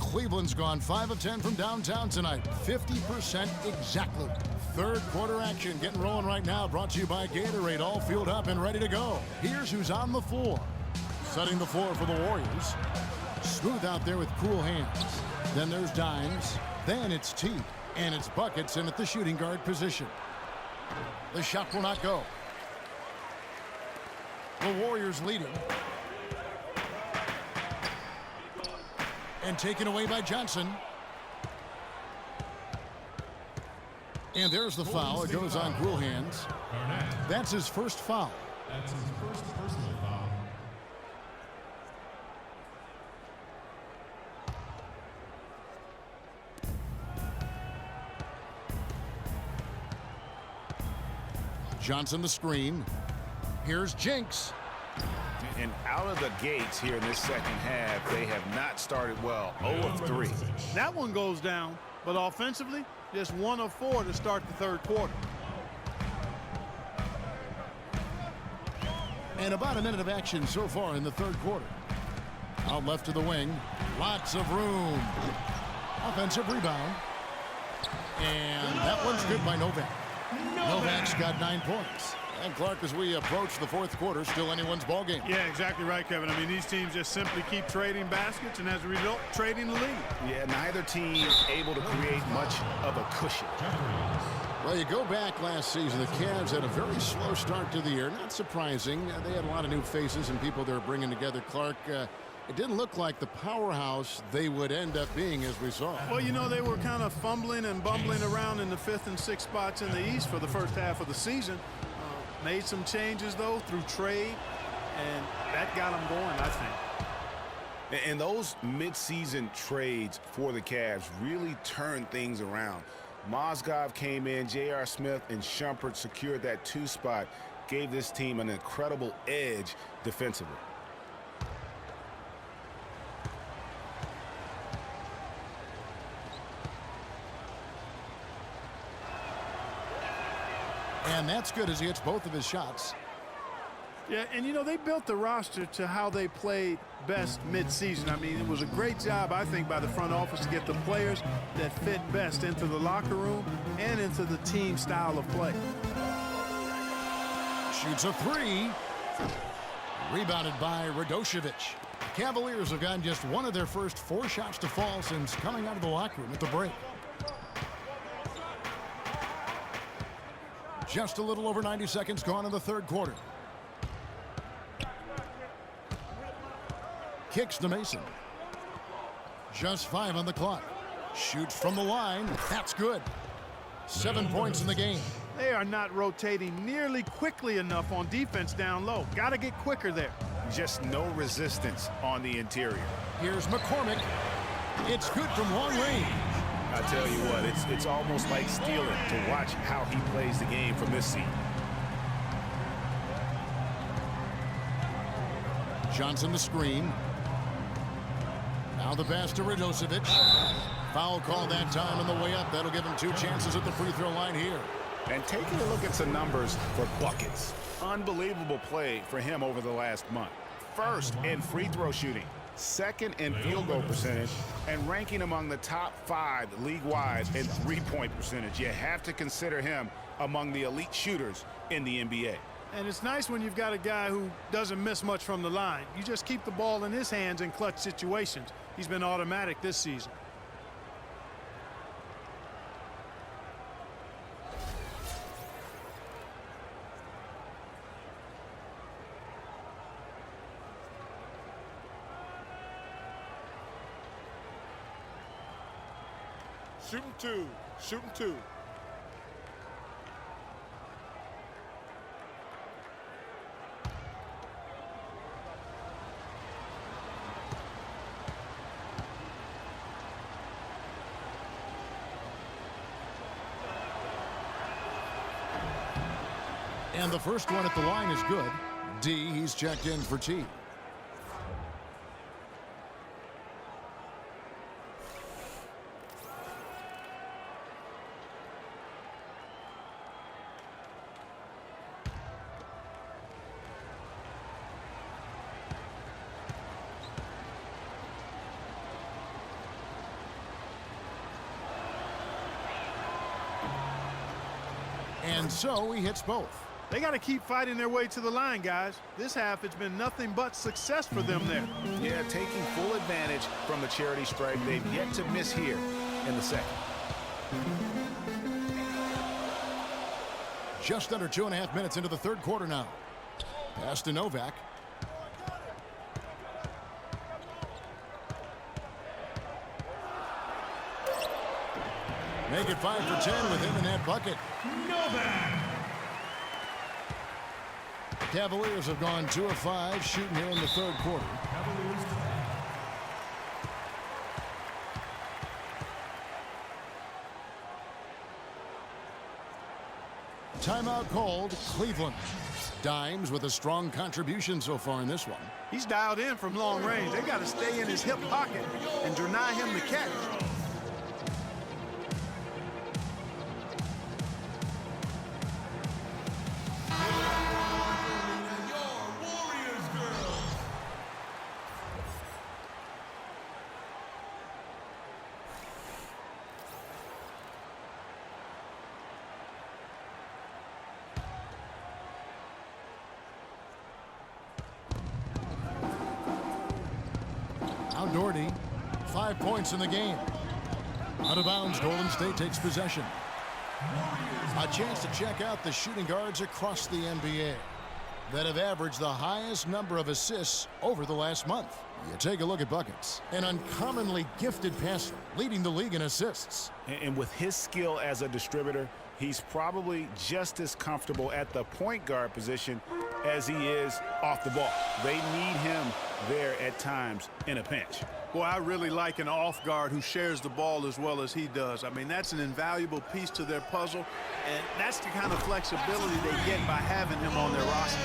Cleveland's gone 5 of 10 from downtown tonight. 50% exactly. Third quarter action getting rolling right now. Brought to you by Gatorade. All fueled up and ready to go. Here's who's on the floor. Setting the floor for the Warriors. Smooth out there with cool hands. Then there's Dimes. Then it's Teague. And it's buckets in at the shooting guard position. The shot will not go. The Warriors leading. And taken away by Johnson. And there's the foul. It goes on cool hands. That's his first foul. That's his first personal foul. Johnson the screen. Here's Jinx. And out of the gates here in this second half, they have not started well. 0 of 3. That one goes down, but offensively, just 1 of 4 to start the third quarter. And about a minute of action so far in the third quarter. Out left to the wing. Lots of room. Offensive rebound. And that one's good by Novak. Novak's got 9 points. And Clark, as we approach the fourth quarter, still anyone's ball game. Yeah, exactly right, Kevin. I mean, these teams just simply keep trading baskets, and as a result, trading the lead. Yeah, neither team able to create much of a cushion. Well, you go back last season, the Cavs had a very slow start to the year. Not surprising. They had a lot of new faces and people they were bringing together. Clark, it didn't look like the powerhouse they would end up being, as we saw. Well, you know, they were kind of fumbling and bumbling around in the 5th and 6th spots in the East for the first half of the season. Made some changes, though, through trade, and that got them going, I think. And those mid-season trades for the Cavs really turned things around. Mozgov came in, J.R. Smith and Shumpert secured that 2 spot, gave this team an incredible edge defensively. And that's good as he hits both of his shots. Yeah, and you know, they built the roster to how they played best mid-season. I mean, it was a great job, I think, by the front office to get the players that fit best into the locker room and into the team style of play. Shoots a 3. Rebounded by Radošević. The Cavaliers have gotten just one of their first 4 shots to fall since coming out of the locker room at the break. Just a little over 90 seconds gone in the third quarter. Kicks to Mason. Just 5 on the clock. Shoots from the line. That's good. 7 points in the game. They are not rotating nearly quickly enough on defense down low. Got to get quicker there. Just no resistance on the interior. Here's McCormick. It's good from long range. I tell you what, it's almost like stealing to watch how he plays the game from this seat. Johnson the screen. Now the pass to Radošević. Foul call that time on the way up. That'll give him 2 chances at the free throw line here. And taking a look at some numbers for buckets. Unbelievable play for him over the last month. First in free throw shooting. Second in field goal percentage, and ranking among the top 5 league-wide in three-point percentage. You have to consider him among the elite shooters in the NBA. And it's nice when you've got a guy who doesn't miss much from the line. You just keep the ball in his hands in clutch situations. He's been automatic this season. Shooting 2. Shooting 2. And the first one at the line is good. D, he's checked in for T. And so he hits both. They got to keep fighting their way to the line, guys. This half, it's been nothing but success for them there. Yeah, taking full advantage from the charity stripe. They've yet to miss here in the second. Just under 2.5 minutes into the third quarter now. Pass to Novak. Make it 5 for 10 with him in that bucket. Novak. Cavaliers have gone 2 of 5 shooting here in the third quarter. Cavaliers. Timeout called. Cleveland. Dimes with a strong contribution so far in this one. He's dialed in from long range. They got to stay in his hip pocket and deny him the catch. Now Doherty, 5 points in the game. Out of bounds, Golden State takes possession. A chance to check out the shooting guards across the NBA that have averaged the highest number of assists over the last month. You take a look at buckets. An uncommonly gifted passer, leading the league in assists. And with his skill as a distributor, he's probably just as comfortable at the point guard position as he is off the ball. They need him there at times in a pinch. Boy, I really like an off guard who shares the ball as well as he does. I mean, that's an invaluable piece to their puzzle, and that's the kind of flexibility they get by having him on their roster.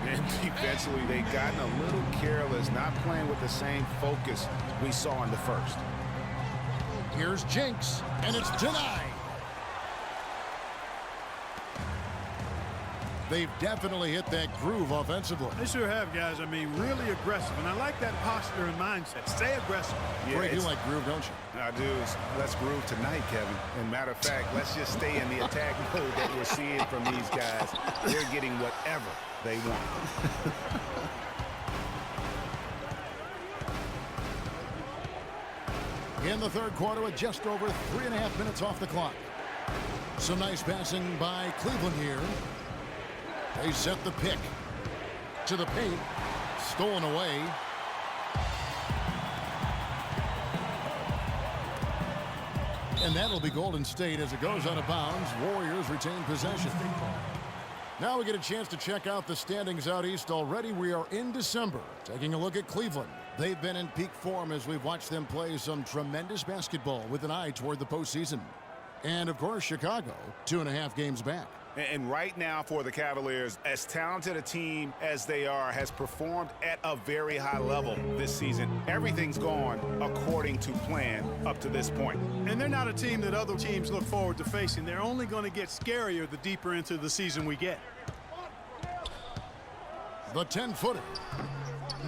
And defensively, they've gotten a little careless, not playing with the same focus we saw in the first. Here's Jinx, and it's denied. They've definitely hit that groove offensively. They sure have, guys. I mean, really aggressive. And I like that posture and mindset. Stay aggressive. Yeah, Greg, you like groove, don't you? I do. Let's groove tonight, Kevin. And matter of fact, let's just stay in the attack mode that we're seeing from these guys. They're getting whatever they want. In the third quarter with just over 3.5 minutes off the clock. Some nice passing by Cleveland here. They set the pick to the paint. Stolen away. And that'll be Golden State as it goes out of bounds. Warriors retain possession. Now we get a chance to check out the standings out east. Already we are in December. Taking a look at Cleveland. They've been in peak form as we've watched them play some tremendous basketball with an eye toward the postseason. And of course, Chicago, 2.5 games back. And right now for the Cavaliers, as talented a team as they are, has performed at a very high level this season. Everything's gone according to plan up to this point. And they're not a team that other teams look forward to facing. They're only going to get scarier the deeper into the season we get. The 10-footer.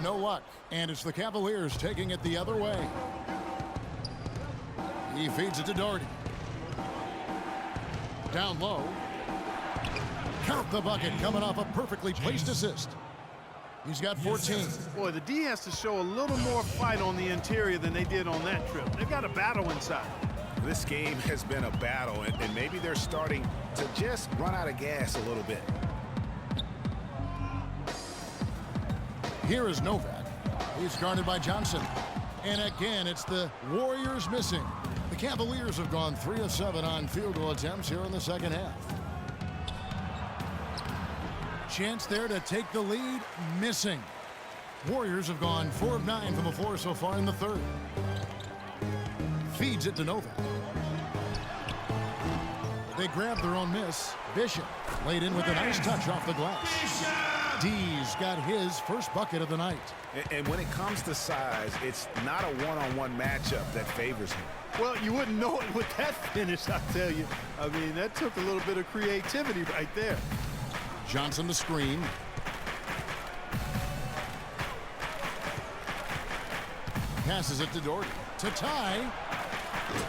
No luck. And it's the Cavaliers taking it the other way. He feeds it to Doherty. Down low. Count the bucket coming off a perfectly placed assist. He's got 14. Boy, the D has to show a little more fight on the interior than they did on that trip. They've got a battle inside. This game has been a battle, and maybe they're starting to just run out of gas a little bit. Here is Novak. He's guarded by Johnson. And again, it's the Warriors missing. The Cavaliers have gone 3 of 7 on field goal attempts here in the second half. Chance there to take the lead, missing. Warriors have gone 4 of 9 from the floor so far in the third. Feeds it to Novak. They grab their own miss. Bishop laid in with a nice touch off the glass. D's got his first bucket of the night. And when it comes to size, it's not a one-on-one matchup that favors him. Well, you wouldn't know it with that finish, I tell you. I mean, that took a little bit of creativity right there. Johnson the screen. Passes it to Doherty. To tie.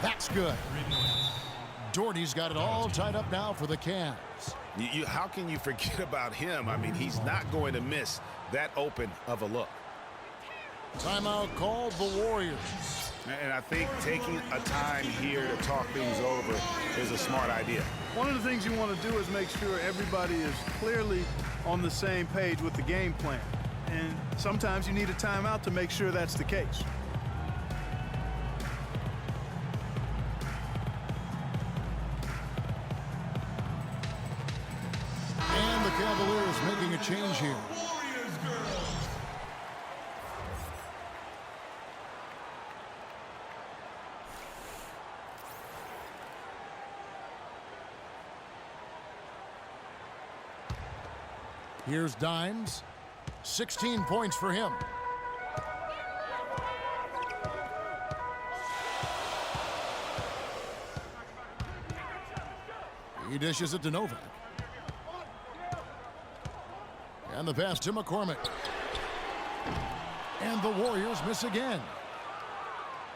That's good. Doherty's got it all tied up now for the Cavs. How can you forget about him? I mean, he's not going to miss that open of a look. Timeout called the Warriors. And I think taking a time here to talk things over is a smart idea. One of the things you want to do is make sure everybody is clearly on the same page with the game plan. And sometimes you need a timeout to make sure that's the case. And the Cavaliers making a change here. Here's Dimes. 16 points for him. He dishes it to Novak. And the pass to McCormick. And the Warriors miss again.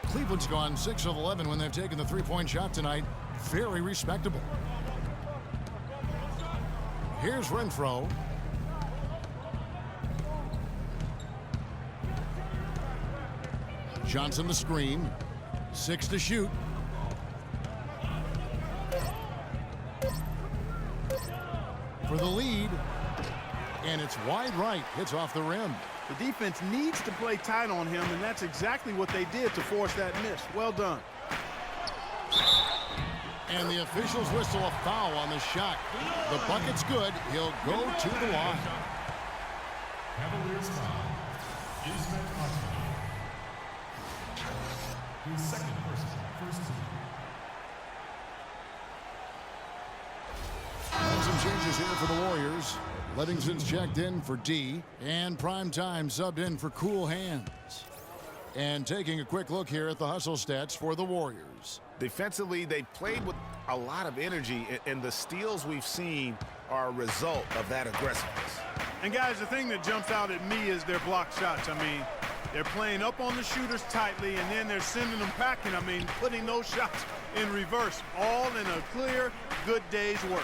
Cleveland's gone 6 of 11 when they've taken the three-point shot tonight. Very respectable. Here's Renfro. Johnson the screen. 6 to shoot. For the lead. And it's wide right. Hits off the rim. The defense needs to play tight on him, and that's exactly what they did to force that miss. Well done. And the officials whistle a foul on the shot. The bucket's good. He'll go to the line. Cavaliers foul. Ismet Osman. His second personal, first team. And some changes here for the Warriors. Livingston's checked in for D, and Primetime subbed in for Cool Hands. And taking a quick look here at the hustle stats for the Warriors. Defensively, they played with a lot of energy, and the steals we've seen are a result of that aggressiveness. And guys, the thing that jumps out at me is their block shots. I mean, they're playing up on the shooters tightly, and then they're sending them packing. I mean, putting those shots in reverse, all in a clear, good day's work.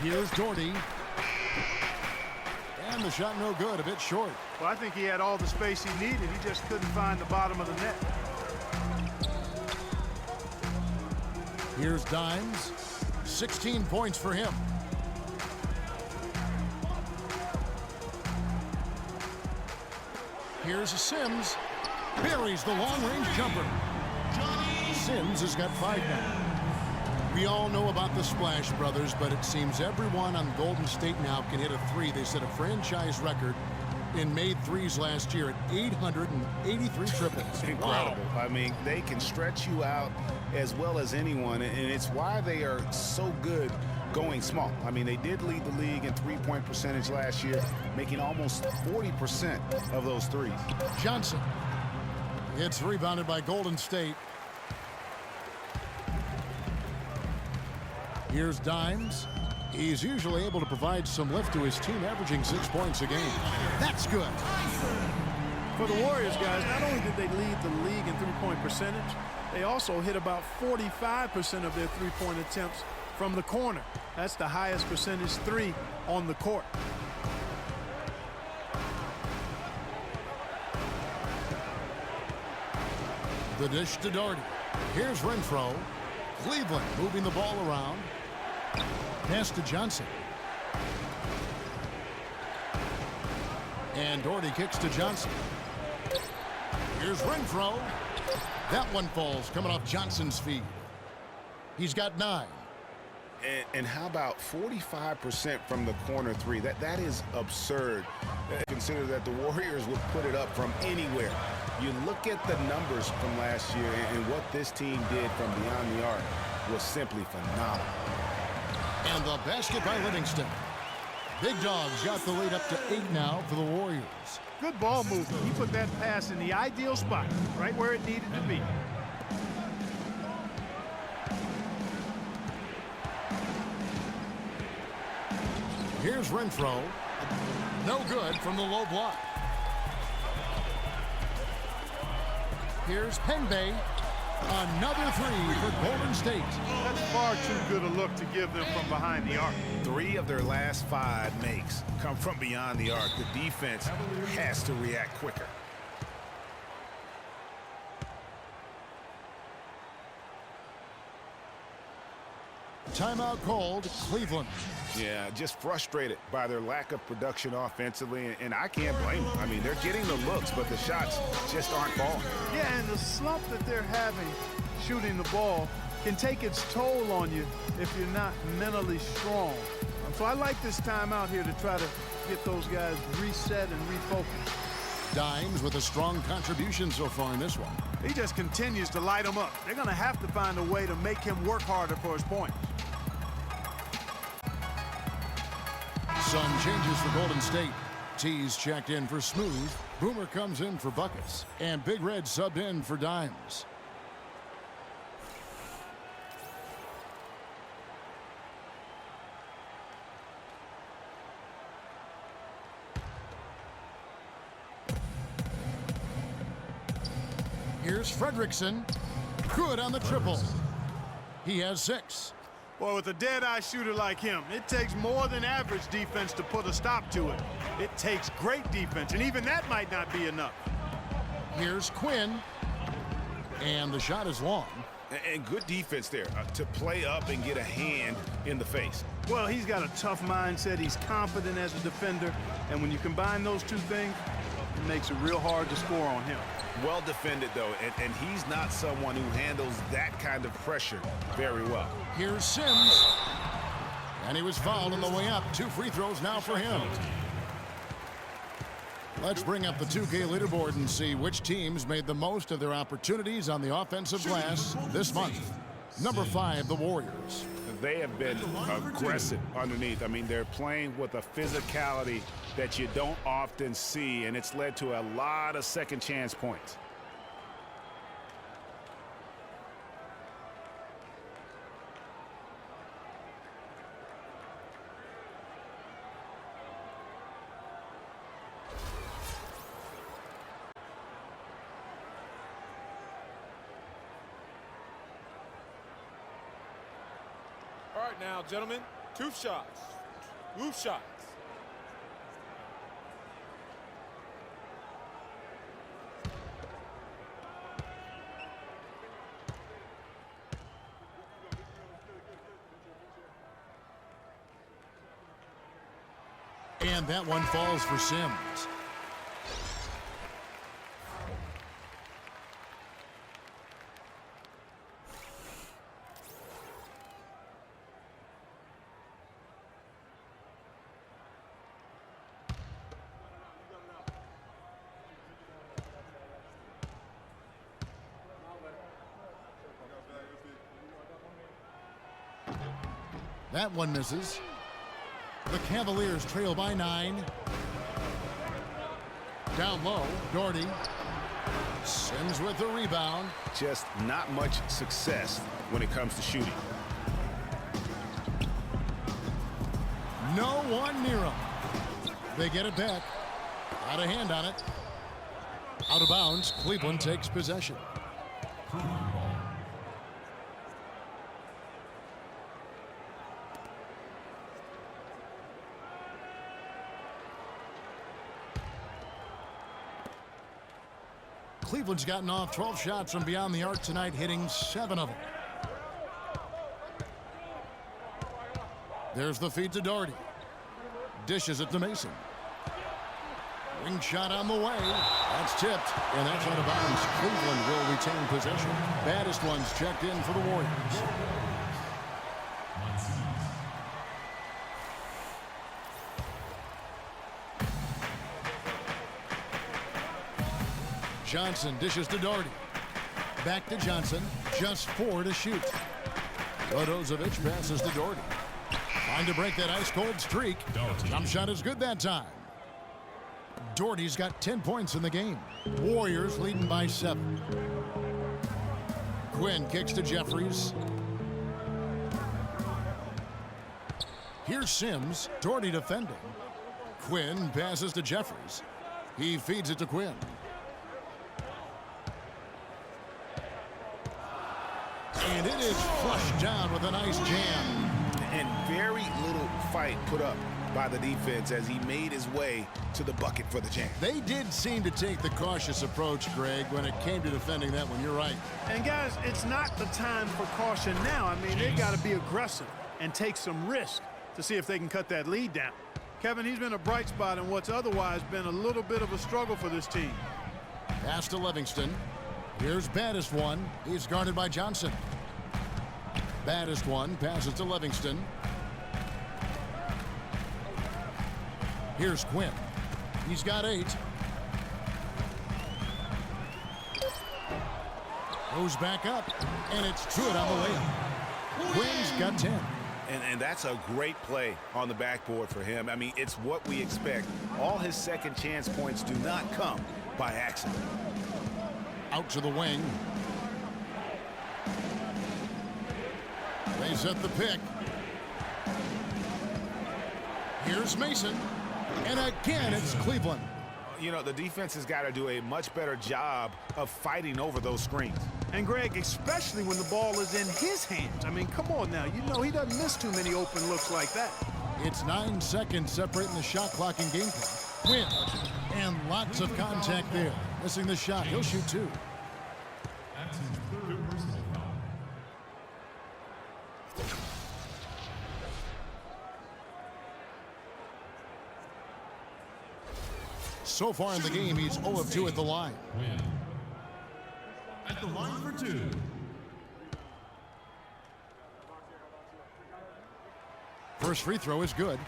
Here's Doherty. And the shot no good, a bit short. Well, I think he had all the space he needed. He just couldn't find the bottom of the net. Here's Dimes. 16 points for him. Here's Sims. Buries the long-range jumper. Sims has got 5 now. We all know about the Splash Brothers, but it seems everyone on Golden State now can hit a 3. They set a franchise record in made threes last year at 883 triples. Incredible. Wow. I mean, they can stretch you out as well as anyone, and it's why they are so good going small. I mean, they did lead the league in three-point percentage last year, making almost 40% of those threes. Johnson. It's rebounded by Golden State. Here's Dimes. He's usually able to provide some lift to his team, averaging 6 points a game. That's good. For the Warriors, guys, not only did they lead the league in three-point percentage, they also hit about 45% of their three-point attempts from the corner. That's the highest percentage 3 on the court. The dish to Doherty. Here's Renfro. Cleveland moving the ball around. Pass to Johnson. And Doherty kicks to Johnson. Here's Renfro. That one falls coming off Johnson's feet. He's got 9. And how about 45% from the corner 3? That is absurd. Consider that the Warriors would put it up from anywhere. You look at the numbers from last year, and what this team did from beyond the arc was simply phenomenal. And the basket by Livingston. Big Dog's got the lead up to 8 now for the Warriors. Good ball movement. He put that pass in the ideal spot, right where it needed to be. Here's Renfro. No good from the low block. Here's Pengbay. Another three for Golden State. That's far too good a look to give them from behind the arc. 3 of their last 5 makes come from beyond the arc. The defense has to react quicker. Timeout called, Cleveland. Yeah, just frustrated by their lack of production offensively, and I can't blame them. I mean, they're getting the looks, but the shots just aren't falling. Yeah, and the slump that they're having shooting the ball can take its toll on you if you're not mentally strong. So I like this timeout here to try to get those guys reset and refocused. Dimes with a strong contribution so far in this one. He just continues to light them up. They're going to have to find a way to make him work harder for his points. Sun changes for Golden State. T's checked in for Smooth. Boomer comes in for Buckets. And Big Red subbed in for Dimes. Here's Fredrickson. Good on the triple. He has 6. Well, with a dead-eye shooter like him, it takes more than average defense to put a stop to it. It takes great defense, and even that might not be enough. Here's Quinn. And the shot is long. And good defense there to play up and get a hand in the face. Well, he's got a tough mindset. He's confident as a defender. And when you combine those two things, it makes it real hard to score on him. Well defended, though, and he's not someone who handles that kind of pressure very well. Here's Sims. And he was fouled on the way up. 2 free throws now for him. Let's bring up the 2K leaderboard and see which teams made the most of their opportunities on the offensive glass this month. Number 5, the Warriors. They have been aggressive underneath. I mean, they're playing with a physicality that you don't often see, and it's led to a lot of second chance points. All right now, gentlemen, 2 shots. 2 shots. And that one falls for Sims. That one misses. The Cavaliers trail by 9. Down low, Doherty. Sims with the rebound. Just not much success when it comes to shooting. No one near him. They get it back. Got a hand on it. Out of bounds, Cleveland takes possession. Cleveland's gotten off 12 shots from beyond the arc tonight, hitting 7 of them. There's the feed to Doherty. Dishes it to Mason. Ring shot on the way. That's tipped, and that's out of bounds. Cleveland will retain possession. Baddest ones checked in for the Warriors. Johnson dishes to Doherty. Back to Johnson. Just 4 to shoot. Godozovic passes to Doherty. Trying to break that ice-cold streak. Jump shot is good that time. Doherty's got 10 points in the game. Warriors leading by 7. Quinn kicks to Jeffries. Here's Sims. Doherty defending. Quinn passes to Jeffries. He feeds it to Quinn. And it is flushed down with a nice jam. And very little fight put up by the defense as he made his way to the bucket for the jam. They did seem to take the cautious approach, Greg, when it came to defending that one. You're right. And guys, it's not the time for caution now. I mean, they've got to be aggressive and take some risk to see if they can cut that lead down. Kevin, he's been a bright spot in what's otherwise been a little bit of a struggle for this team. Pass to Livingston. Here's baddest one. He's guarded by Johnson. Baddest one passes to Livingston. Here's Quinn. He's got 8. Goes back up, and it's good on the layup. Quinn's got 10. And that's a great play on the backboard for him. I mean, it's what we expect. All his second chance points do not come by accident. Out to the wing. They set the pick. Here's Mason. And again, it's Cleveland. You know, the defense has got to do a much better job of fighting over those screens. And Greg, especially when the ball is in his hands. I mean, come on now. You know he doesn't miss too many open looks like that. It's 9 seconds separating the shot clock and game clock. Quinn. And lots of contact there. Missing the shot. He'll shoot 2. That's his third personal foul. So far in the game, he's 0 of 2 at the line. Win. At the line for 2. First free throw is good.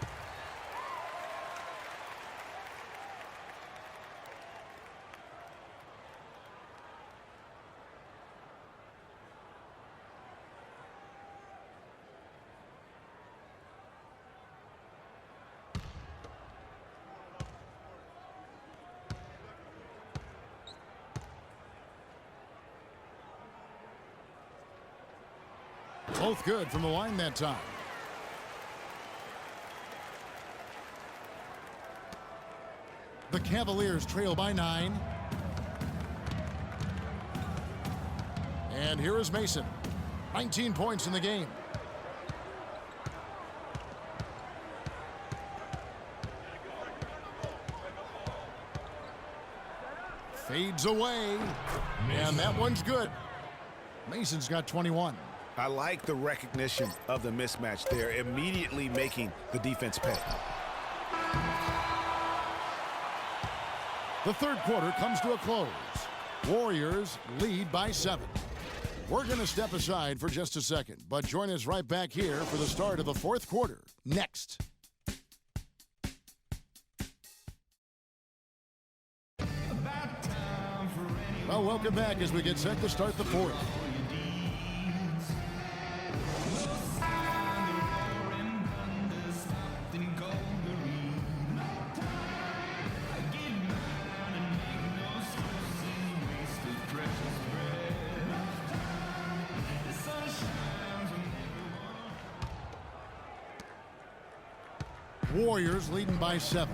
Both good from the line that time. The Cavaliers trail by 9. And here is Mason. 19 points in the game. Fades away. And that one's good. Mason's got 21. I like the recognition of the mismatch there, immediately making the defense pay. The third quarter comes to a close. Warriors lead by 7. We're going to step aside for just a second, but join us right back here for the start of the fourth quarter next. Well, welcome back as we get set to start the fourth. Warriors leading by 7.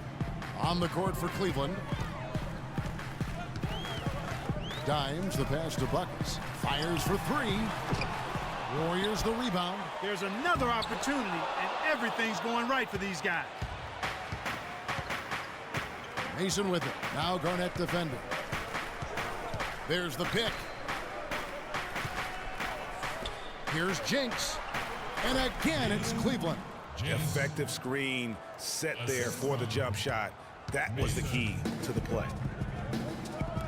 On the court for Cleveland. Dimes the pass to Buckets. Fires for 3. Warriors the rebound. There's another opportunity, and everything's going right for these guys. Mason with it. Now Garnett defending. There's the pick. Here's Jinx. And again, it's Cleveland. Effective screen set there for the jump shot. That was the key to the play.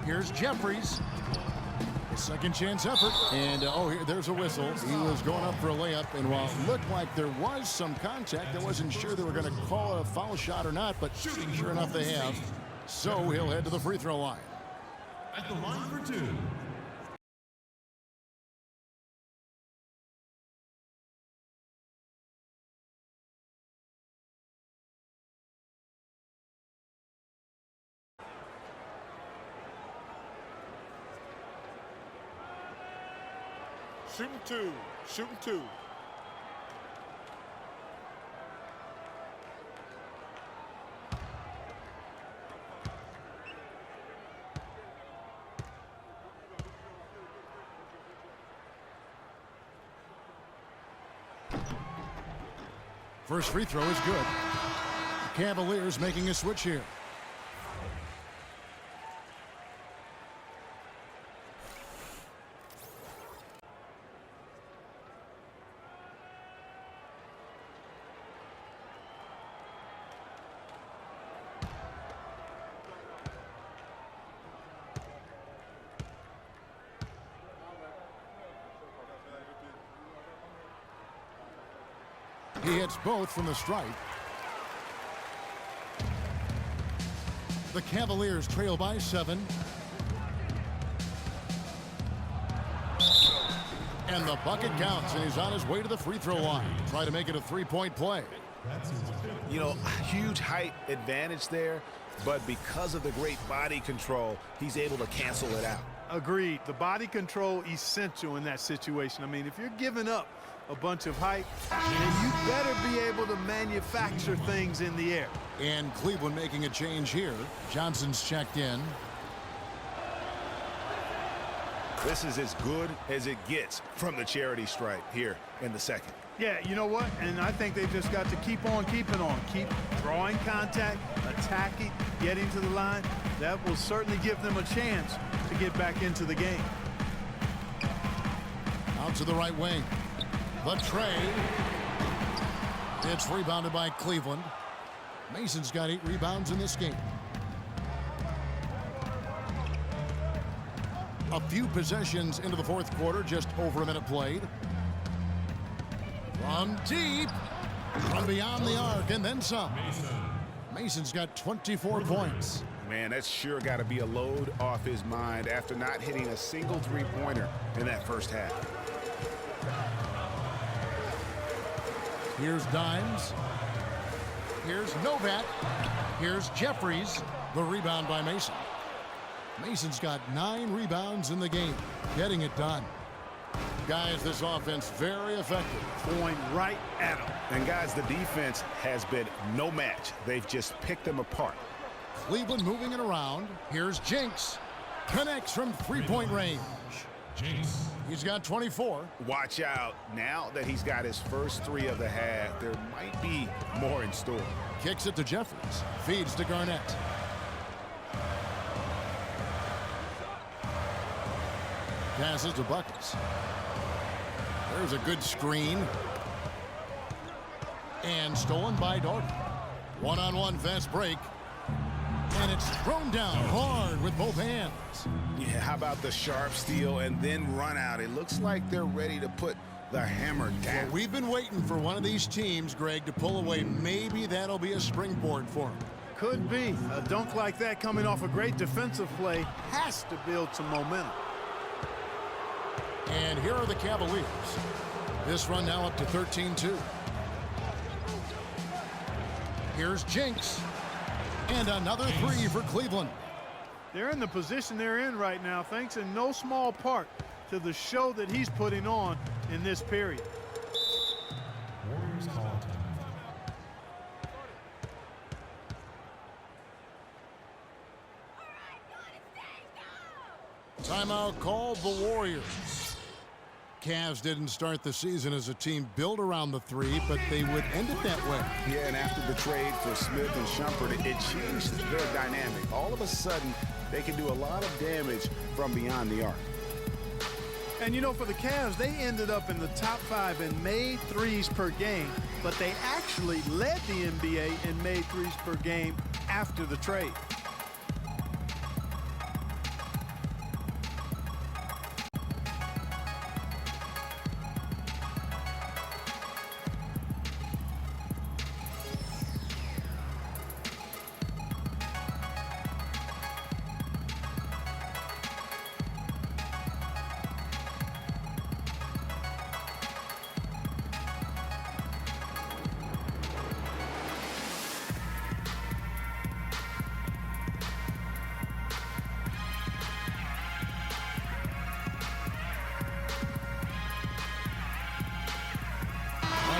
Here's Jeffries. Second chance effort. And, there's a whistle. He was going up for a layup. And while it looked like there was some contact, I wasn't sure they were going to call a foul shot or not. But sure enough, they have. So he'll head to the free throw line. At the line for 2. Shooting 2. Shooting 2. First free throw is good. Cavaliers making a switch here. He hits both from the stripe. The Cavaliers trail by 7. And the bucket counts, and he's on his way to the free throw line. Try to make it a three-point play. You know, huge height advantage there, but because of the great body control, he's able to cancel it out. Agreed. The body control essential in that situation. I mean, if you're giving up a bunch of height, then you better be able to manufacture things in the air. And Cleveland making a change here. Johnson's checked in. This is as good as it gets from the charity stripe here in the second. Yeah, you know what? And I think they've just got to keep on keeping on. Keep drawing contact, attacking, getting to the line. That will certainly give them a chance to get back into the game. Out to the right wing. The trade. It's rebounded by Cleveland. Mason's got 8 rebounds in this game. A few possessions into the fourth quarter, just over a minute played. From deep, from beyond the arc, and then some. Mason's got 24 points. Man, that's sure got to be a load off his mind after not hitting a single three-pointer in that first half. Here's Dimes. Here's Novak. Here's Jeffries. The rebound by Mason. Mason's got 9 rebounds in the game. Getting it done. Guys, this offense very effective. Going right at them. And guys, the defense has been no match. They've just picked them apart. Cleveland moving it around. Here's Jinx. Connects from three-point range. Jinx. He's got 24. Watch out. Now that he's got his first 3 of the half, there might be more in store. Kicks it to Jeffries. Feeds to Garnett. Passes to Buckets. There's a good screen. And stolen by Dorton. One-on-one fast break. And it's thrown down hard with both hands. Yeah, how about the sharp steal and then run out? It looks like they're ready to put the hammer down. Well, we've been waiting for one of these teams, Greg, to pull away. Maybe that'll be a springboard for them. Could be. A dunk like that coming off a great defensive play has to build some momentum. And here are the Cavaliers. This run now up to 13-2. Here's Jinx. And another 3 for Cleveland. They're in the position they're in right now, thanks in no small part to the show that he's putting on in this period. Warriors call time. Timeout called the Warriors. Cavs didn't start the season as a team built around the 3, but they would end it that way. Yeah, and after the trade for Smith and Shumpert, it changed their dynamic. All of a sudden, they can do a lot of damage from beyond the arc. And you know, for the Cavs, they ended up in the top 5 in made threes per game, but they actually led the NBA in made threes per game after the trade.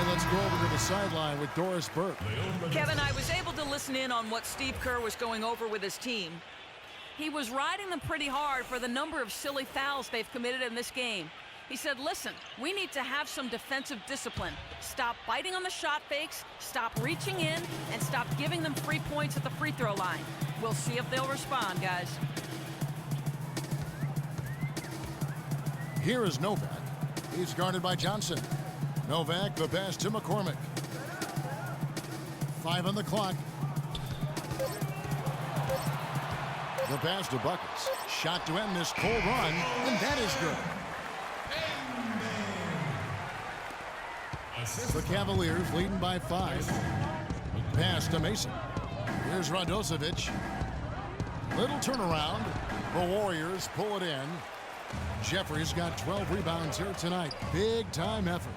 Let's go over to the sideline with Doris Burke. Kevin, I was able to listen in on what Steve Kerr was going over with his team. He was riding them pretty hard for the number of silly fouls they've committed in this game. He said, listen, we need to have some defensive discipline. Stop biting on the shot fakes, stop reaching in, and stop giving them free points at the free throw line. We'll see if they'll respond, guys. Here is Novak. He's guarded by Johnson. Novak, the pass to McCormick. 5 on the clock. The pass to Buckets. Shot to end this cold run, and that is good. The Cavaliers leading by 5. Pass to Mason. Here's Radosevic. Little turnaround. The Warriors pull it in. Jeffries got 12 rebounds here tonight. Big time effort.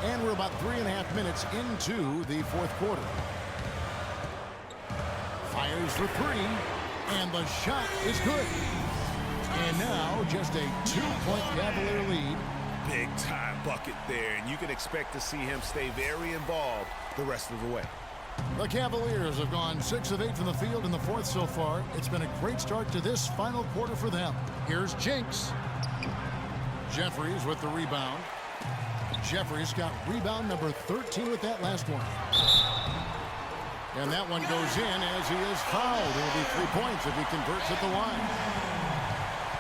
And we're about 3.5 minutes into the fourth quarter. Fires for 3, and the shot is good. And now just a 2-point Cavalier lead. Big time bucket there, and you can expect to see him stay very involved the rest of the way. The Cavaliers have gone 6 of 8 from the field in the fourth so far. It's been a great start to this final quarter for them. Here's Jinx. Jeffries with the rebound. Jeffries got rebound number 13 with that last one. And that one goes in as he is fouled. It'll be 3 points if he converts at the line.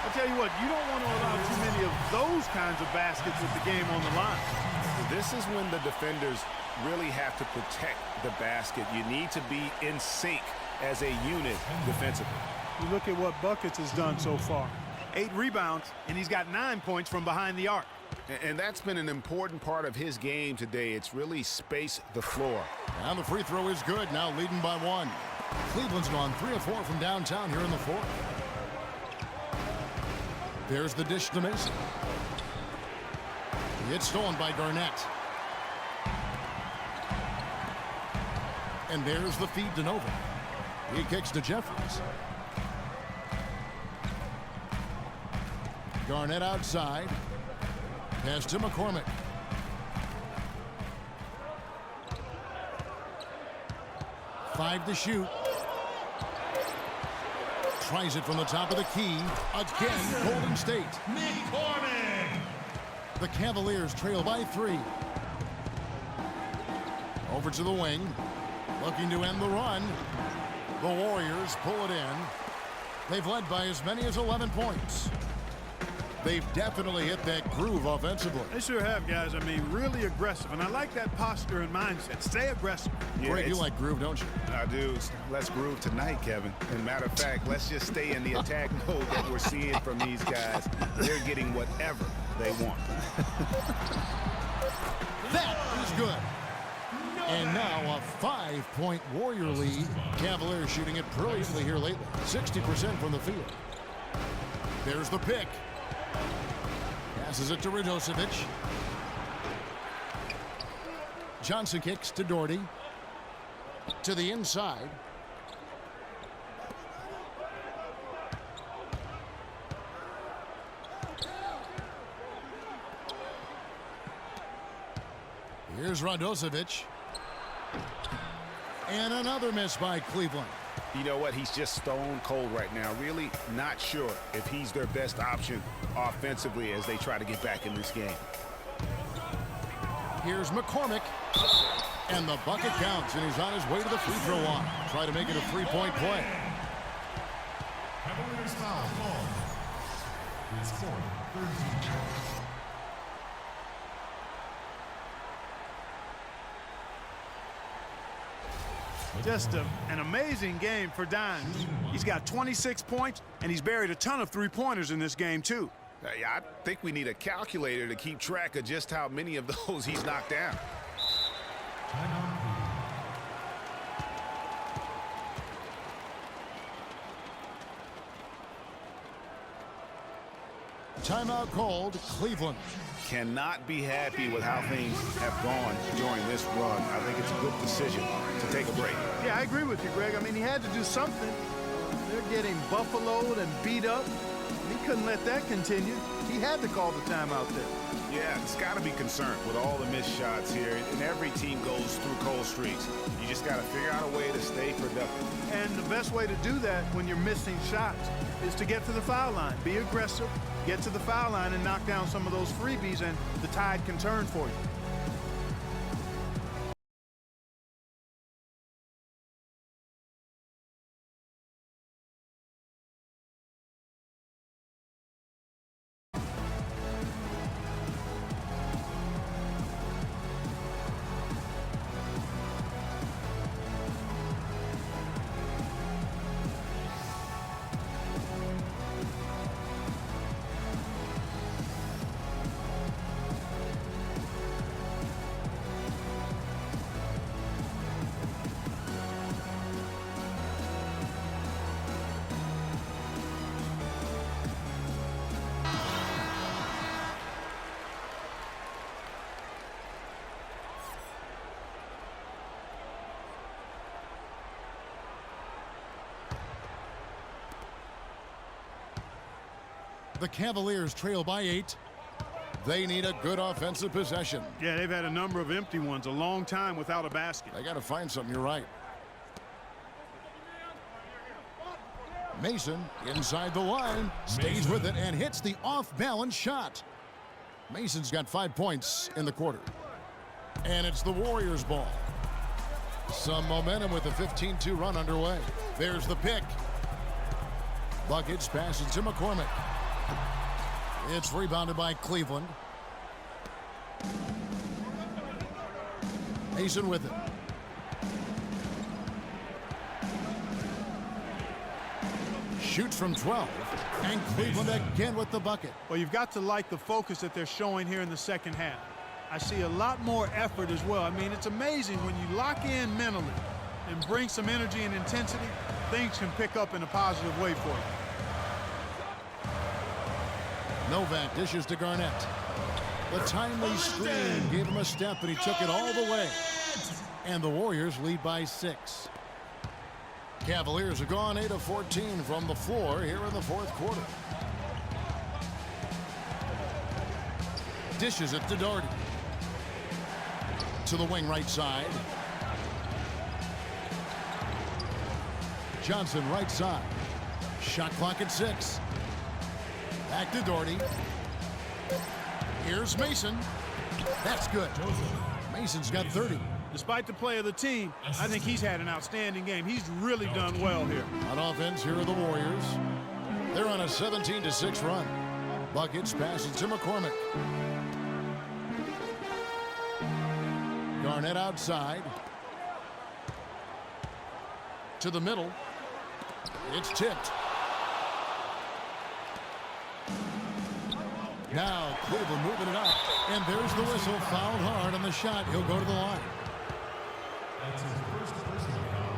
I'll tell you what, you don't want to allow too many of those kinds of baskets with the game on the line. This is when the defenders really have to protect the basket. You need to be in sync as a unit defensively. You look at what Buckets has done so far. 8 rebounds, and he's got 9 points from behind the arc. And that's been an important part of his game today. It's really space the floor. And the free throw is good, now leading by 1. Cleveland's gone 3 of 4 from downtown here in the fourth. There's the dish to Mason. It's stolen by Garnett. And there's the feed to Nova. He kicks to Jeffries. Garnett outside. Pass to McCormick. Five to shoot. Tries it from the top of the key. Again, Golden State. McCormick. The Cavaliers trail by 3. Over to the wing. Looking to end the run. The Warriors pull it in. They've led by as many as 11 points. They've definitely hit that groove offensively. They sure have, guys. I mean, really aggressive. And I like that posture and mindset. Stay aggressive. Yeah, Greg, you like groove, don't you? I do. Let's groove tonight, Kevin. And matter of fact, let's just stay in the attack mode that we're seeing from these guys. They're getting whatever they want. That is good. And now a 5-point Warrior lead. Cavaliers shooting it brilliantly here lately. 60% from the field. There's the pick. Passes it to Radosevic. Johnson kicks to Doherty. To the inside. Here's Radosevic. And another miss by Cleveland. You know what? He's just stone cold right now. Really not sure if he's their best option offensively as they try to get back in this game. Here's McCormick. And the bucket counts, and he's on his way to the free throw line. Try to make it a 3-point play. Cavaliers foul called. It's 4-13. Just an amazing game for Dimes. He's got 26 points, and he's buried a ton of three-pointers in this game, too. I think we need a calculator to keep track of just how many of those he's knocked down. Timeout called. Cleveland. Cannot be happy with how things have gone during this run. I think it's a good decision to take a break. Yeah, I agree with you, Greg. I mean, he had to do something. They're getting buffaloed and beat up. He couldn't let that continue. He had to call the timeout there. Yeah, it's got to be concerned with all the missed shots here, and every team goes through cold streaks. You just got to figure out a way to stay productive. And the best way to do that when you're missing shots is to get to the foul line. Be aggressive, get to the foul line, and knock down some of those freebies, and the tide can turn for you. The Cavaliers trail by 8. They need a good offensive possession. Yeah, they've had a number of empty ones, a long time without a basket. They got to find something. You're right. Mason inside the line, stays with it and hits the off-balance shot. Mason's got 5 points in the quarter. And it's the Warriors' ball. Some momentum with a 15-2 run underway. There's the pick. Buckets passes to McCormick. It's rebounded by Cleveland. Mason with it. Shoots from 12. And Cleveland again with the bucket. Well, you've got to like the focus that they're showing here in the second half. I see a lot more effort as well. I mean, it's amazing when you lock in mentally and bring some energy and intensity, things can pick up in a positive way for you. Novak dishes to Garnett. The timely screen gave him a step, and he took it all the way. And the Warriors lead by 6. Cavaliers have gone 8 of 14 from the floor here in the fourth quarter. Dishes it to Doherty. To the wing right side. Johnson right side. Shot clock at 6. Back to Doherty. Here's Mason. That's good. Mason's got 30. Despite the play of the team, I think he's had an outstanding game. He's really done well here. On offense, here are the Warriors. They're on a 17-6 run. Buckets passes to McCormick. Garnett outside. To the middle. It's tipped. Now Cleveland moving it up. And there's the whistle. Fouled hard on the shot. He'll go to the line. That's his first personal foul.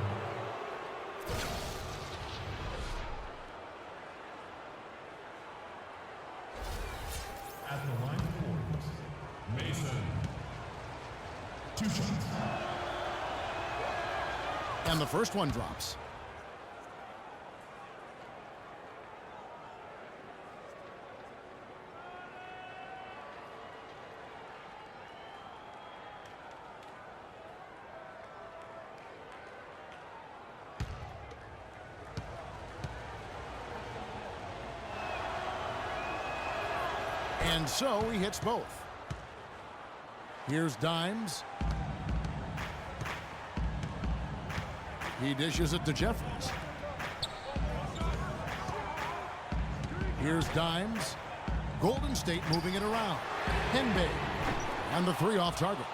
At the line for Warriors, Mason. 2 shots. And the first one drops. And so he hits both. Here's Dimes. He dishes it to Jeffries. Here's Dimes. Golden State moving it around. Henbe. And the 3 off target.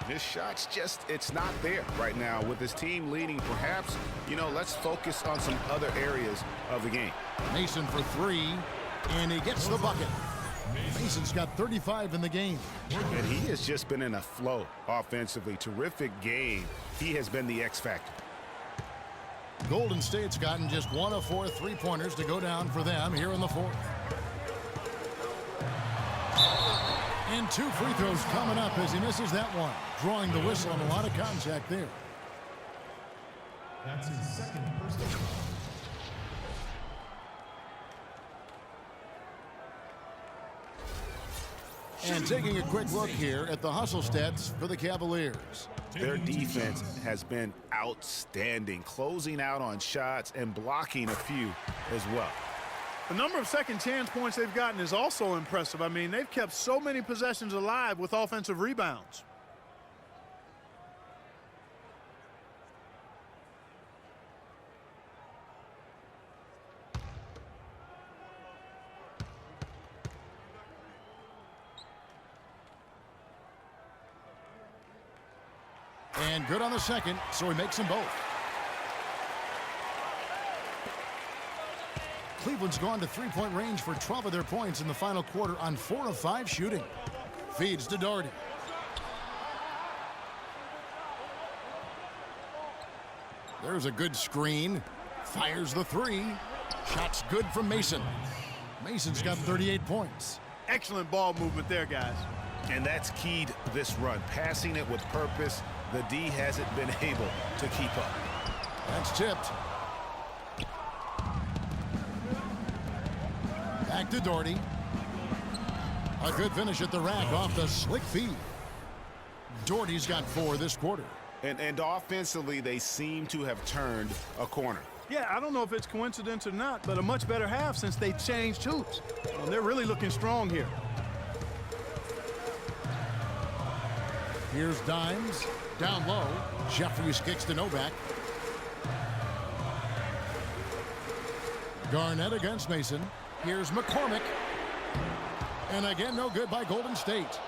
His shot's just, it's not there right now. With his team leading, perhaps, let's focus on some other areas of the game. Mason for 3. And he gets the bucket. Mason's got 35 in the game. And he has just been in a flow offensively. Terrific game. He has been the X factor. Golden State's gotten just 1 of 4 3-pointers to go down for them here in the fourth. And 2 free throws coming up as he misses that one. Drawing the whistle and a lot of contact there. That's his second personal foul. And taking a quick look here at the hustle stats for the Cavaliers. Their defense has been outstanding, closing out on shots and blocking a few as well. The number of second chance points they've gotten is also impressive. I mean, they've kept so many possessions alive with offensive rebounds. And good on the second, so he makes them both. Cleveland's gone to three-point range for 12 of their points in the final quarter on 4 of 5 shooting. Feeds to Doherty. There's a good screen. Fires the three. Shot's good from Mason. Mason's got 38 points. Excellent ball movement there, guys. And that's keyed this run. Passing it with purpose. The D hasn't been able to keep up. That's tipped. Back to Doherty. A good finish at the rack off the slick feed. Doherty's got 4 this quarter. And offensively, they seem to have turned a corner. Yeah, I don't know if it's coincidence or not, but a much better half since they changed hoops. And they're really looking strong here. Here's Dimes. Down low. Jeffries kicks to Novak. Garnett against Mason. Here's McCormick. And again, no good by Golden State.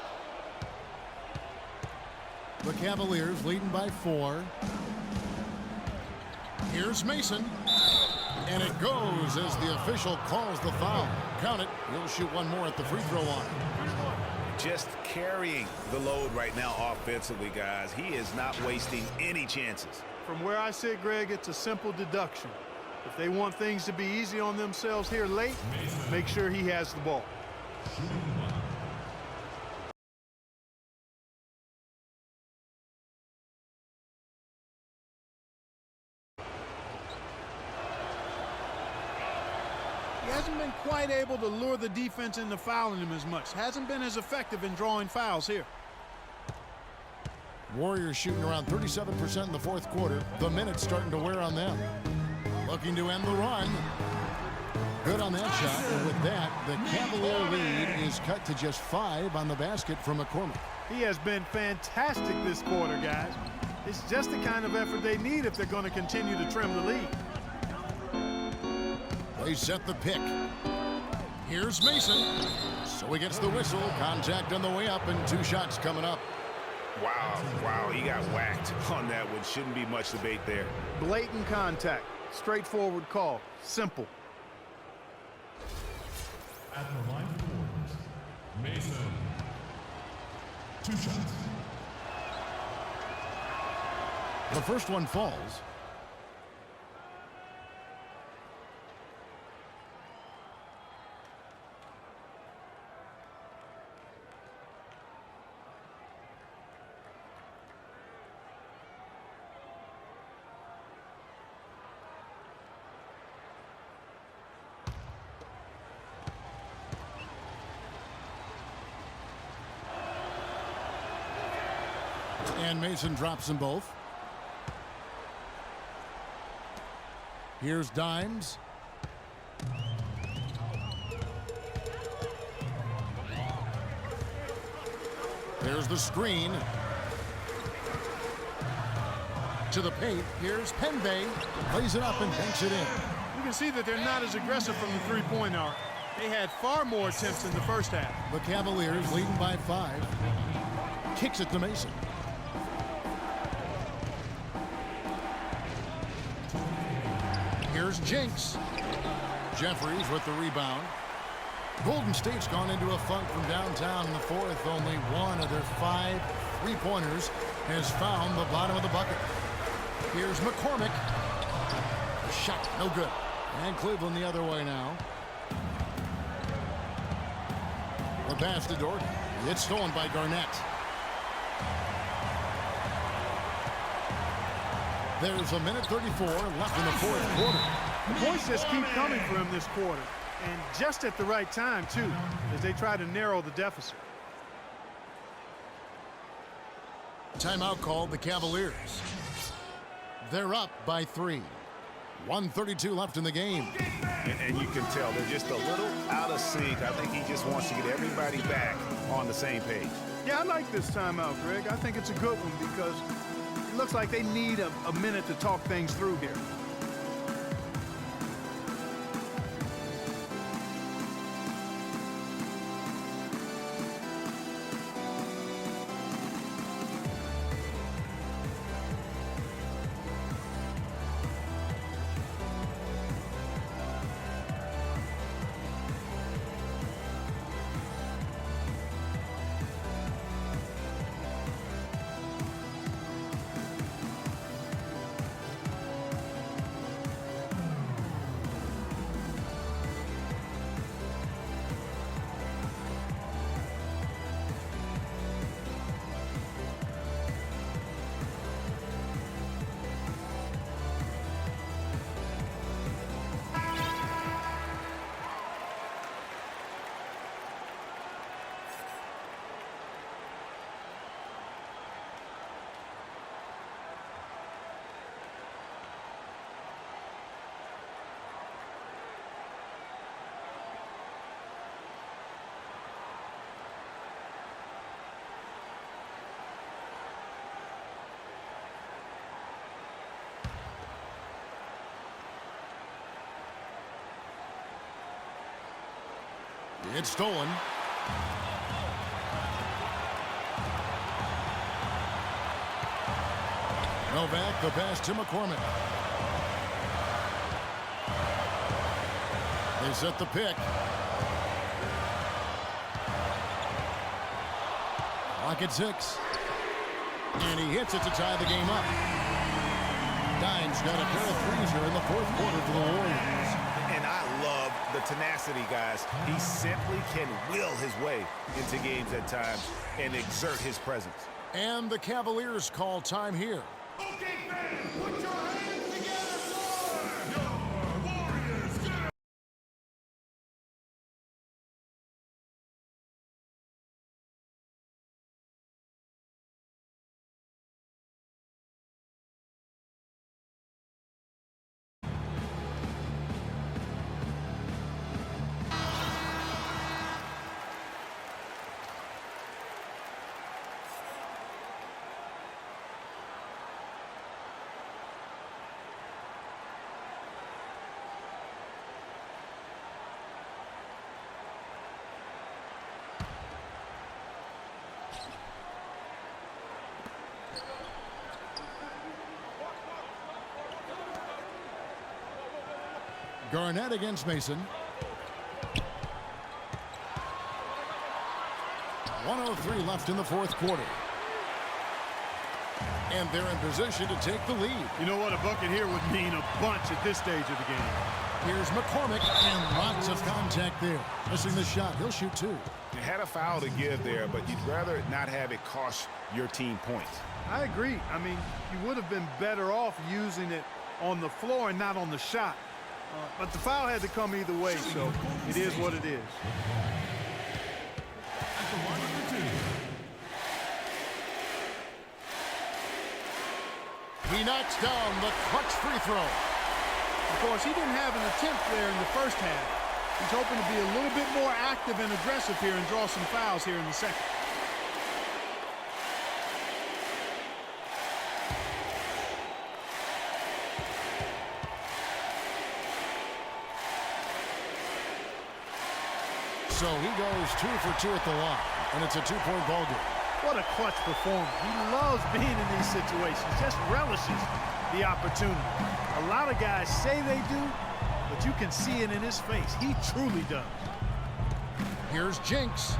The Cavaliers leading by 4. Here's Mason. And it goes as the official calls the foul. Count it. He'll shoot one more at the free throw line. Just carrying the load right now offensively, guys. He is not wasting any chances. From where I sit, Greg, it's a simple deduction. If they want things to be easy on themselves here late, make sure he has the ball. He hasn't been quite able to lure the defense into fouling him as much. Hasn't been as effective in drawing fouls here. Warriors shooting around 37% in the fourth quarter. The minutes starting to wear on them. Looking to end the run. Good on that shot. And with that, the Cavalier lead is cut to just 5 on the basket from McCormick. He has been fantastic this quarter, guys. It's just the kind of effort they need if they're going to continue to trim the lead. They set the pick. Here's Mason. So he gets the whistle. Contact on the way up and 2 shots coming up. Wow, he got whacked on that one. Shouldn't be much debate there. Blatant contact. Straightforward call. Simple. At the line for Warriors, Mason. 2 shots. The first one falls. And Mason drops them both. Here's Dimes. There's the screen. To the paint. Here's Penbay. Plays it up and banks it in. You can see that they're not as aggressive from the three-point arc. They had far more attempts in the first half. The Cavaliers leading by 5. Kicks it to Mason. Here's Jinx. Jeffries with the rebound. Golden State's gone into a funk from downtown in the fourth. Only one of their 5 three-pointers has found the bottom of the bucket. Here's McCormick. Shot, no good. And Cleveland the other way now. The pass to Doherty. It's stolen by Garnett. There's a minute 34 left in the fourth quarter. The points just keep coming for him this quarter. And just at the right time, too, as they try to narrow the deficit. Timeout called the Cavaliers. They're up by 3. 1:32 left in the game. And you can tell they're just a little out of sync. I think he just wants to get everybody back on the same page. Yeah, I like this timeout, Greg. I think it's a good one because it looks like they need a minute to talk things through here. It's stolen. Novak, the pass to McCormick. They set the pick. Clock at 6. And he hits it to tie the game up. Dimes got a pair of threes here in the fourth quarter for the Warriors. And I love the tenacity, guys. He simply can will his way into games at times and exert his presence. And the Cavaliers call time here. Okay, fans, put your hands together for your Warriors. Get Garnett against Mason. 1:03 left in the fourth quarter. And they're in position to take the lead. You know what? A bucket here would mean a bunch at this stage of the game. Here's McCormick, and lots of contact there. Missing the shot. He'll shoot 2. You had a foul to give there, but you'd rather not have it cost your team points. I agree. I mean, you would have been better off using it on the floor and not on the shot. But the foul had to come either way, so it is what it is. at the line for 2. He knocks down the clutch free throw. Of course, he didn't have an attempt there in the first half. He's hoping to be a little bit more active and aggressive here and draw some fouls here in the second. So he goes 2 for 2 at the line, and it's a 2-point ball game. What a clutch performer. He loves being in these situations, just relishes the opportunity. A lot of guys say they do, but you can see it in his face. He truly does. Here's Jinx.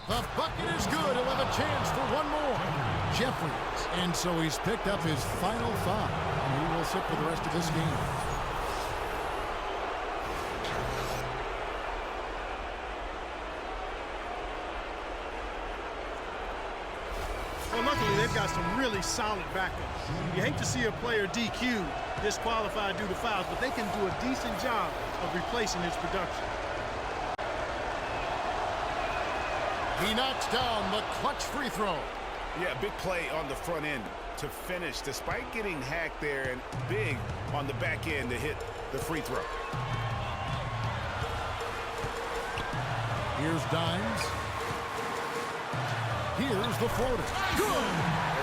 The bucket is good. He'll have a chance for one more. Jeffries. And so he's picked up his final foul, and he will sit for the rest of this game. Well, luckily, they've got some really solid backups. You hate to see a player DQ'd, disqualified due to fouls, but they can do a decent job of replacing his production. He knocks down the clutch free throw. Yeah, big play on the front end to finish, despite getting hacked there, and big on the back end to hit the free throw. Here's Dimes. Here's the floater. Good!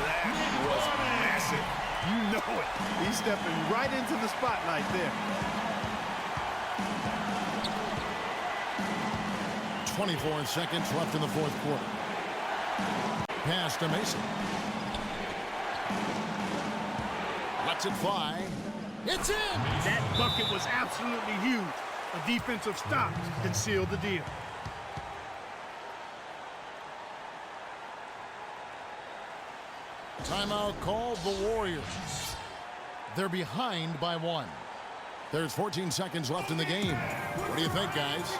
That was massive. You know it. He's stepping right into the spotlight there. 24 seconds left in the fourth quarter. Pass to Mason. Lets it fly. It's in! That bucket was absolutely huge. A defensive stop can seal the deal. Timeout called the Warriors. They're behind by 1. There's 14 seconds left in the game. What do you think, guys?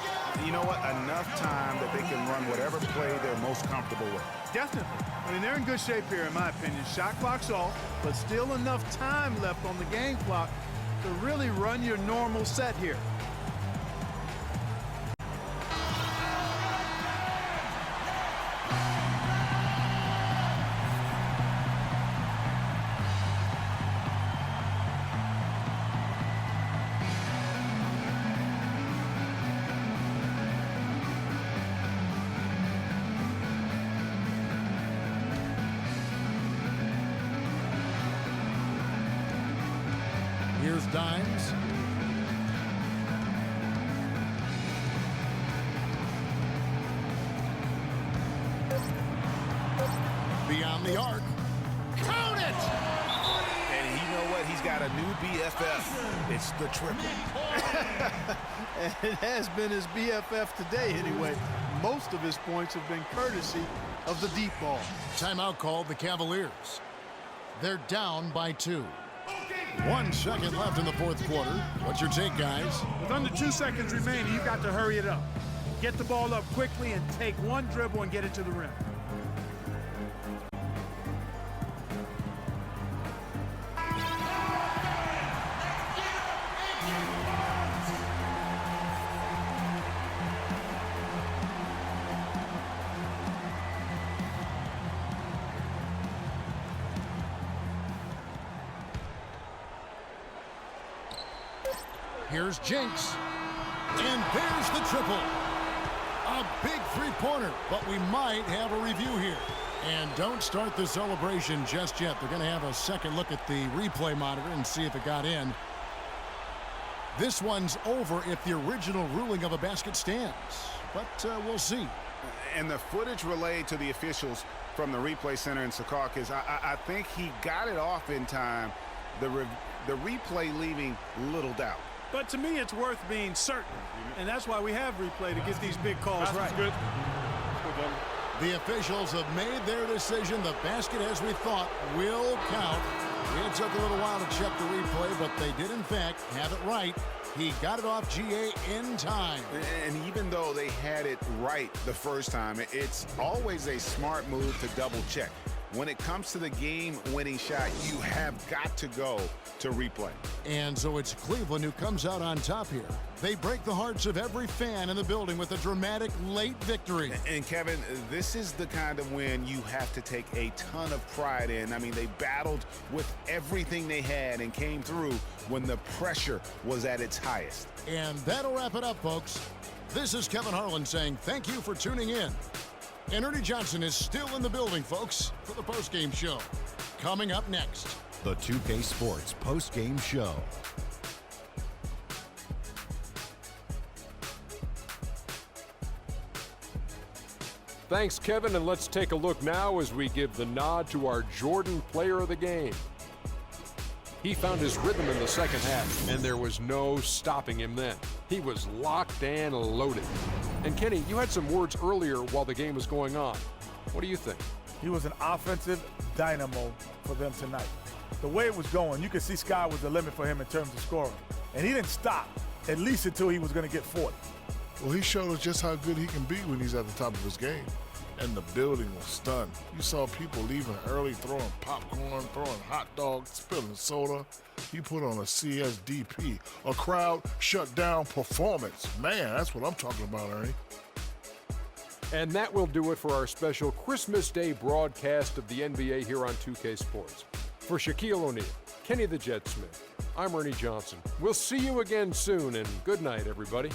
You know what? Enough time that they can run whatever play they're most comfortable with. Definitely. I mean, they're in good shape here, in my opinion. Shot clock's off, but still enough time left on the game clock to really run your normal set here. Here's Dimes. Beyond the arc. Count it! And you know what? He's got a new BFF. It's the triple. And it has been his BFF today anyway. Most of his points have been courtesy of the deep ball. Timeout called the Cavaliers. They're down by 2. 1 second left in the fourth quarter. What's your take, guys? With under 2 seconds remaining, you've got to hurry it up. Get the ball up quickly and take one dribble and get it to the rim. Here's Jinx. And there's the triple. A big three-pointer, but we might have a review here. And don't start the celebration just yet. They're going to have a second look at the replay monitor and see if it got in. This one's over if the original ruling of a basket stands. But we'll see. And the footage relayed to the officials from the replay center in Secaucus, I think he got it off in time. The replay leaving little doubt. But to me, it's worth being certain. And that's why we have replay to get these big calls right. Good. The officials have made their decision. The basket, as we thought, will count. It took a little while to check the replay, but they did, in fact, have it right. He got it off GA in time. And even though they had it right the first time, it's always a smart move to double check. When it comes to the game-winning shot, you have got to go to replay. And so it's Cleveland who comes out on top here. They break the hearts of every fan in the building with a dramatic late victory. And Kevin, this is the kind of win you have to take a ton of pride in. I mean, they battled with everything they had and came through when the pressure was at its highest. And that'll wrap it up, folks. This is Kevin Harlan saying thank you for tuning in. And Ernie Johnson is still in the building, folks, for the postgame show. Coming up next. The 2K Sports postgame show. Thanks, Kevin, and let's take a look now as we give the nod to our Jordan player of the game. He found his rhythm in the second half, and there was no stopping him then. He was locked and loaded. And Kenny, you had some words earlier while the game was going on. What do you think? He was an offensive dynamo for them tonight. The way it was going, you could see sky was the limit for him in terms of scoring. And he didn't stop, at least until he was going to get 40. Well, he showed us just how good he can be when he's at the top of his game. And the building was stunned. You saw people leaving early, throwing popcorn, throwing hot dogs, spilling soda. He put on a CSDP, a crowd shut down performance. Man, that's what I'm talking about, Ernie. And that will do it for our special Christmas Day broadcast of the NBA here on 2K Sports. For Shaquille O'Neal, Kenny the Jet Smith, I'm Ernie Johnson. We'll see you again soon, and good night, everybody.